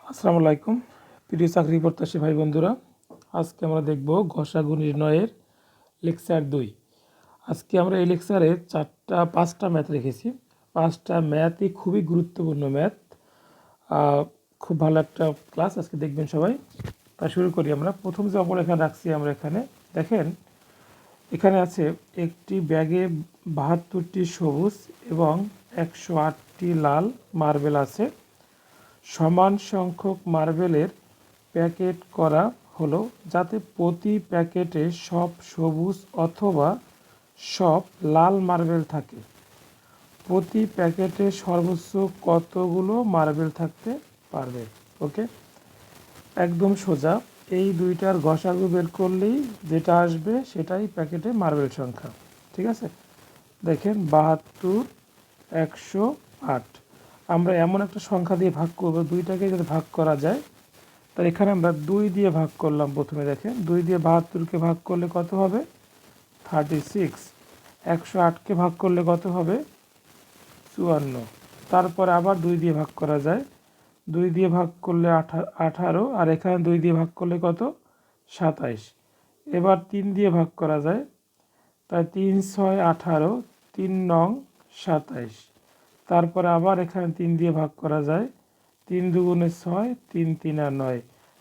আসসালামু আলাইকুম প্রিয় চাকরি প্রত্যাশী ভাই বন্ধুরা। আজকে আমরা দেখব গসাগু নির্ণয়ের লেকচার 2। আজকে আমরা এই লেকচারে 5টা ম্যাথ রেখেছি। 5টা ম্যাথই খুবই গুরুত্বপূর্ণ ম্যাথ। খুব ভালো একটা ক্লাস আজকে দেখবেন সবাই। তা শুরু করি। আমরা প্রথম যে অপরেখা রাখছি আমরা এখানে দেখেন, এখানে আছে একটি ব্যাগে 72টি সবুজ এবং 108টি লাল মার্বেল আছে। সমান সংখ্যক মার্বেলের প্যাকেট করা হলো যাতে প্রতি প্যাকেটে সব সবুজ অথবা সব লাল মার্বেল থাকে। প্রতি প্যাকেটে সর্বোচ্চ কতগুলো মার্বেল থাকতে পারবে? ওকে, একদম সোজা। এই দুইটার গসাগু বের করলেই যেটা আসবে সেটাই প্যাকেটে মার্বেল সংখ্যা। ঠিক আছে, দেখেন 72, 108। আমরা এমন একটা সংখ্যা দিয়ে ভাগ করব, দুইটাকে যদি ভাগ করা যায়, তাহলে এখানে আমরা 2 দিয়ে ভাগ করলাম। প্রথমে দেখেন 2 দিয়ে 72কে ভাগ করলে কত হবে? 36। 108কে ভাগ করলে কত হবে? 54। তারপরে আবার 2 দিয়ে ভাগ করা যায়। 2 দিয়ে ভাগ করলে 18, আর এখানে 2 দিয়ে ভাগ করলে কত? 27। এবার 3 দিয়ে ভাগ করা যায়, তাই 3 6 18, 3 নং 27। তারপরে আবার এখানে 3 দিয়ে ভাগ করা যায়, 3 দুগুণে 6, 3 3 আর 9।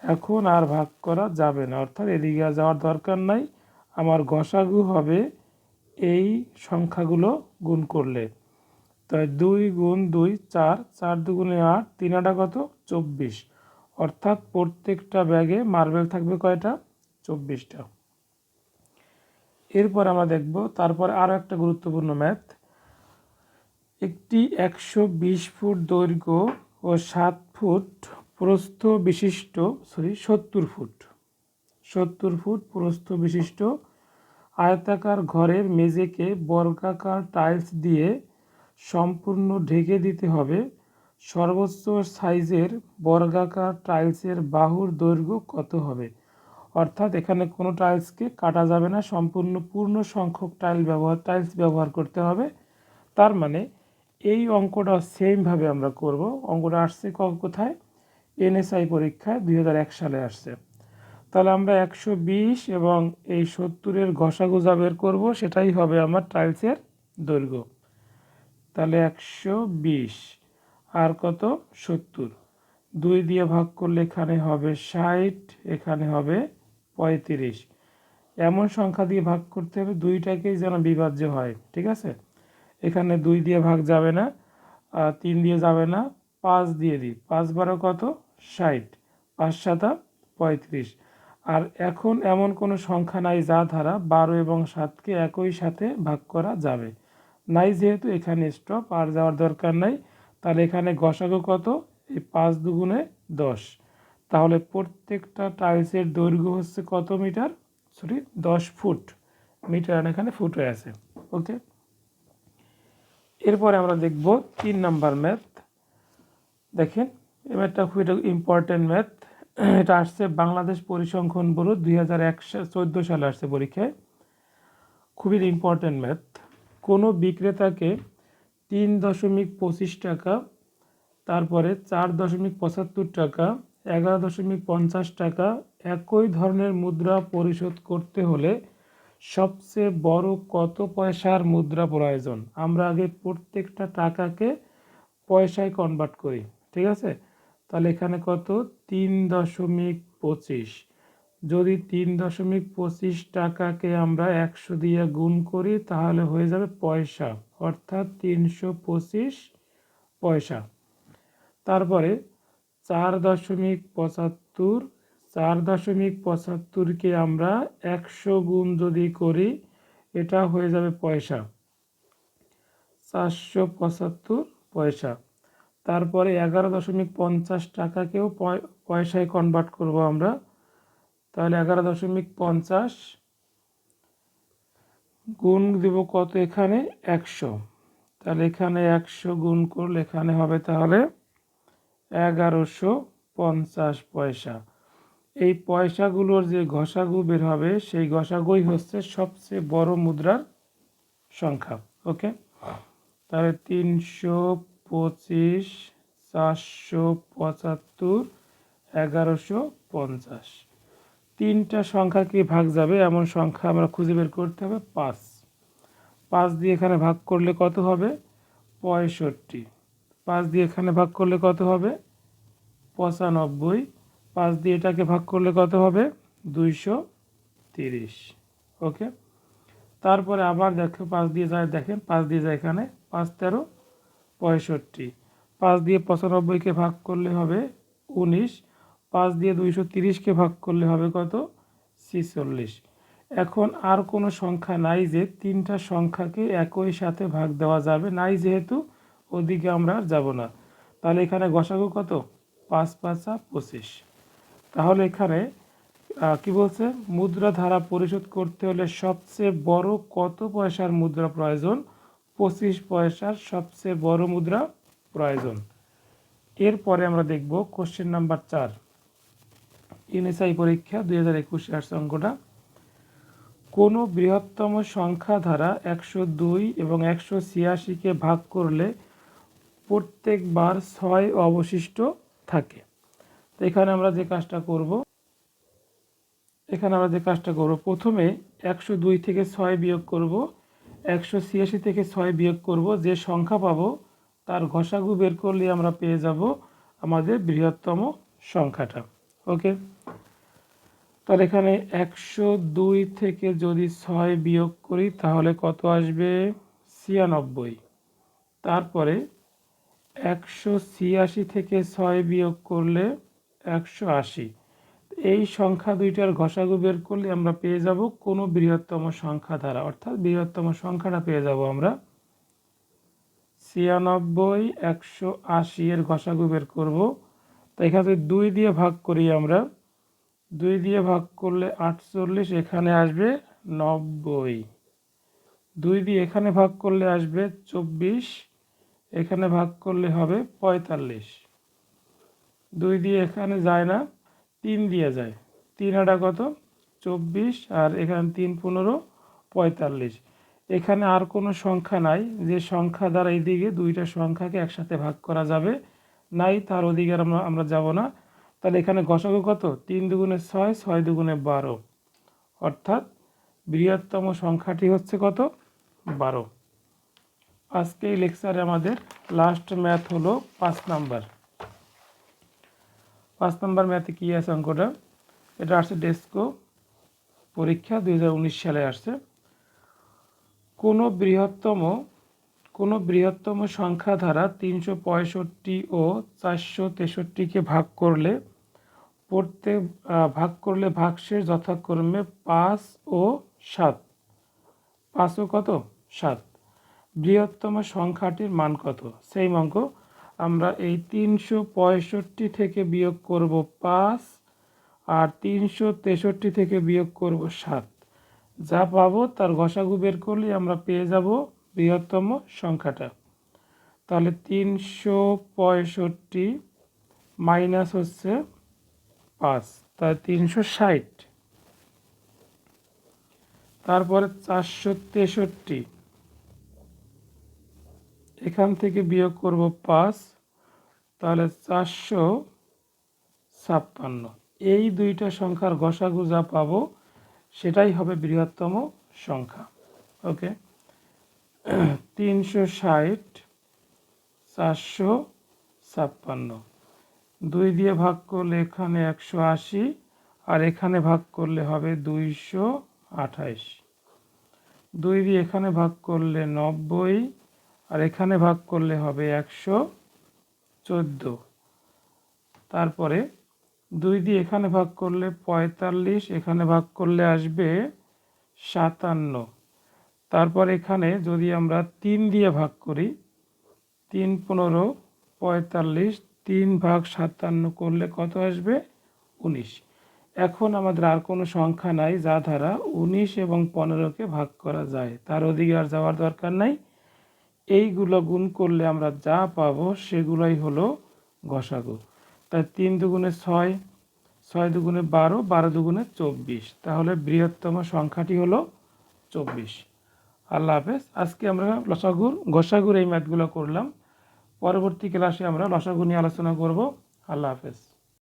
এখন আর ভাগ করা যাবে না, অর্থাৎ এদিকে আর যাওয়ার দরকার নাই। আমার গসাগু হবে এই সংখ্যাগুলো গুণ করলে। তাই 2 গুণ 2 4, 4 দুগুণে 8, 3 আটা কত? 24। অর্থাৎ প্রত্যেকটা ব্যাগে মার্বেল থাকবে কয়টা? 24টা। এরপর আমরা দেখব, তারপর আরও একটা গুরুত্বপূর্ণ ম্যাথ। একটি 120 ফুট দৈর্ঘ্য ও 7 ফুট প্রস্থ বিশিষ্ট 70 ফুট প্রস্থ বিশিষ্ট আয়তাকার ঘরের মেঝেকে বর্গাকার টাইলস দিয়ে সম্পূর্ণ ঢেকে দিতে হবে। সর্বোচ্চ সাইজের বর্গাকার টাইলসের বাহুর দৈর্ঘ্য কত হবে? অর্থাৎ এখানে কোনো টাইলসকে কাটা যাবে না, সম্পূর্ণ পূর্ণ সংখ্যক টাইলস ব্যবহার করতে হবে। তার মানে এই অঙ্কটা সেমভাবে আমরা করব। অঙ্কটা আসছে কোথায়? এনএসআই পরীক্ষায় 2001 সালে আসছে। তাহলে আমরা 120 এবং এই 70-এর ঘষাগুজা বের করব, সেটাই হবে আমার টাইলসের দৈর্ঘ্য। তাহলে 120 আর কত? 70, 2 দিয়ে ভাগ করলে এখানে হবে 60, এখানে হবে 35। এমন সংখ্যা দিয়ে ভাগ করতে হবে দুইটাকেই যেন বিভাজ্য হয়। ঠিক আছে, এখানে 2 দিয়ে ভাগ যাবে না, 3 দিয়ে যাবে না, 5 দিয়ে দিই। 5 বারো কত? 60, 5 7 35। আর এখন এমন কোনো সংখ্যা নাই যা দ্বারা 12 এবং 7কে একই সাথে ভাগ করা যাবে নাই, যেহেতু এখানে স্টপ, আর যাওয়ার দরকার নাই। তাহলে এখানে গসাগু কত? এই 5 দুগুণে 10। তাহলে প্রত্যেকটা টাইলসের দৈর্ঘ্য হচ্ছে কত মিটার? 10 ফুট। মিটার এখানে ফুট হয়ে আছে। ওকে, এরপরে আমরা দেখব 3 নাম্বার ম্যাথ। দেখেন, এই ম্যাথটা খুব ইম্পর্টেন্ট ম্যাথ। এটা আসছে বাংলাদেশ পরিসংখ্যান ব্যুরো 2014 সালে আসছে পরীক্ষায়। খুবই ইম্পর্টেন্ট ম্যাথ। কোনো বিক্রেতাকে 3.25 টাকা, তারপরে 4.75 টাকা, 11.50 টাকা একই ধরনের মুদ্রা পরিশোধ করতে হলে সবচেয়ে বড় কত পয়সার মুদ্রা প্রয়োজন? আমরা আগে প্রত্যেকটা টাকাকে পয়সায় কনভার্ট করি। ঠিক আছে, তাহলে এখানে কত? 3.25। যদি 3.25 টাকাকে আমরা 100 দিয়ে গুণ করি তাহলে হয়ে যাবে পয়সা, অর্থাৎ 325 পয়সা। তারপরে 4.75, 4.75কে আমরা 100 গুণ যদি করি এটা হয়ে যাবে পয়সা, 475 পয়সা। তারপরে 11.50 টাকাকেও পয়সায় কনভার্ট করব আমরা। তাহলে 11.50 গুণ দিব কত? এখানে 100। তাহলে এখানে 100 গুণ করলে এখানে হবে তাহলে 1150 পয়সা। এই পয়সাগুলোর যে ঘষাগু বের হবে সেই ঘষাগুই হচ্ছে সবচেয়ে বড় মুদ্রার সংখ্যা। ওকে, তাহলে 325, 475 1150। তিনটা সংখ্যাকে ভাগ যাবে এমন সংখ্যা আমরা খুঁজে বের করতে হবে। 5 5 দিয়ে এখানে ভাগ করলে কত হবে? 65। 5 দিয়ে এখানে ভাগ করলে কত হবে? 95। 5 দিয়ে এটাকে ভাগ করলে কত হবে? 230। ওকে, তারপরে আবার দেখো 5 দিয়ে যায়, দেখেন 5 দিয়ে যায় এখানে 5 13 65। 5 দিয়ে 95কে ভাগ করলে হবে 19। 5 দিয়ে 230কে ভাগ করলে হবে কত? 46। এখন আর কোনো সংখ্যা নাই যে তিনটা সংখ্যাকে একই সাথে ভাগ দেওয়া যাবে, নাই যেহেতু ওদিকে আমরা আর যাব না। তাহলে এখানে গসাগু কত? 5 5 25। তাহলে এখানে কি বলছে? মুদ্রা ধারা পরিশোধ করতে হলে সবচেয়ে বড় কত পয়সার মুদ্রা প্রয়োজন? 25 পয়সার সবচেয়ে বড় মুদ্রা প্রয়োজন। এরপরে আমরা দেখব কোশ্চেন নাম্বার 4, ইউনিসাই পরীক্ষা 2021 আসছে অঙ্কটা। কোনো বৃহত্তম সংখ্যা ধারা 102 এবং 186কে ভাগ করলে প্রত্যেকবার 6 অবশিষ্ট থাকে। তো এখানে আমরা যে কাজটা করব, প্রথমে 102 থেকে 6 বিয়োগ করব, 186 থেকে 6 বিয়োগ করব, যে সংখ্যা পাবো তার ঘষাগু বের করলে আমরা পেয়ে যাব আমাদের বৃহত্তম সংখ্যাটা। ওকে, তাহলে এখানে 102 থেকে যদি 6 বিয়োগ করি তাহলে কত আসবে? 96। তারপরে 186 থেকে 6 বিয়োগ করলে 180। এই সংখ্যা দুইটার ঘষাগু বের করলে আমরা পেয়ে যাব কোনো বৃহত্তম সংখ্যা দ্বারা, অর্থাৎ বৃহত্তম সংখ্যাটা পেয়ে যাব আমরা 96 180 এর ঘষাগু বের করব। তো এখানে 2 দিয়ে ভাগ করি আমরা, 2 দিয়ে ভাগ করলে 48, এখানে আসবে 90। 2 দিয়ে এখানে ভাগ করলে আসবে 24, এখানে ভাগ করলে হবে 45। 2 দিয়ে এখানে যায় না, 3 দিয়ে যায়, 3 আটা কত? 24, আর এখানে 3 15 45। এখানে আর কোনো সংখ্যা নাই যে সংখ্যা দ্বারা এইদিকে দুইটা সংখ্যাকে একসাথে ভাগ করা যাবে, নাই, তার ওদিকে আমরা যাব না। তাহলে এখানে গসাগু কত? 3 দুগুণে 6, 6 দুগুণে 12, অর্থাৎ বৃহত্তম সংখ্যাটি হচ্ছে কত? 12। আজকে এই লেকচারে আমাদের লাস্ট ম্যাথ হলো 5 নাম্বার। 5 নাম্বার ম্যাথে কী আছে অঙ্কটা? এটা আসছে ডেস্কো পরীক্ষা 2019 সালে আসছে। কোনো বৃহত্তম সংখ্যা দ্বারা 365 ও 463কে ভাগ করলে ভাগশেষ যথাক্রমে 5 ও 7। 5 ও কত? 7। বৃহত্তম সংখ্যাটির মান কত? সেই অঙ্ক। আমরা এই 365 থেকে বিয়োগ করব 5, আর 363 থেকে বিয়োগ করব 7। যা পাবো তার গসাগু বের করলে আমরা পেয়ে যাব বৃহত্তম সংখ্যাটা। তাহলে 365 মাইনাস হচ্ছে 5, তাহলে 360। তারপরে 463, এখান থেকে বিয়োগ করব 5, তাহলে 456। এই দুইটা সংখ্যার গসাগু যা পাবো সেটাই হবে বৃহত্তম সংখ্যা। ওকে, 360 456, 2 দিয়ে ভাগ করলে এখানে 180, আর এখানে ভাগ করলে হবে 228। 2 দিয়ে এখানে ভাগ করলে 90, আর এখানে ভাগ করলে হবে 114। তারপরে 2 দিয়ে এখানে ভাগ করলে 45, এখানে ভাগ করলে আসবে 57। তারপর এখানে যদি আমরা 3 দিয়ে ভাগ করি, 3 15 45, 3 ভাগ 57 করলে কত আসবে? 19। এখন আমাদের আর কোনো সংখ্যা নাই যা দ্বারা 19 এবং 15কে ভাগ করা যায়, তার ওদিকে আর যাওয়ার দরকার নাই। এইগুলো গুণ করলে আমরা যা পাবো সেগুলোই হলো গসাগু। তাই 3 দুগুণে 6, 6 দুগুণে 12, 12 দুগুণে 24, তাহলে বৃহত্তম সংখ্যাটি হলো 24। আল্লাহ হাফেজ। আজকে আমরা গসাগুর এই ম্যাথগুলো করলাম। পরবর্তী ক্লাসে আমরা লসাগু নিয়ে আলোচনা করব। আল্লাহ হাফেজ।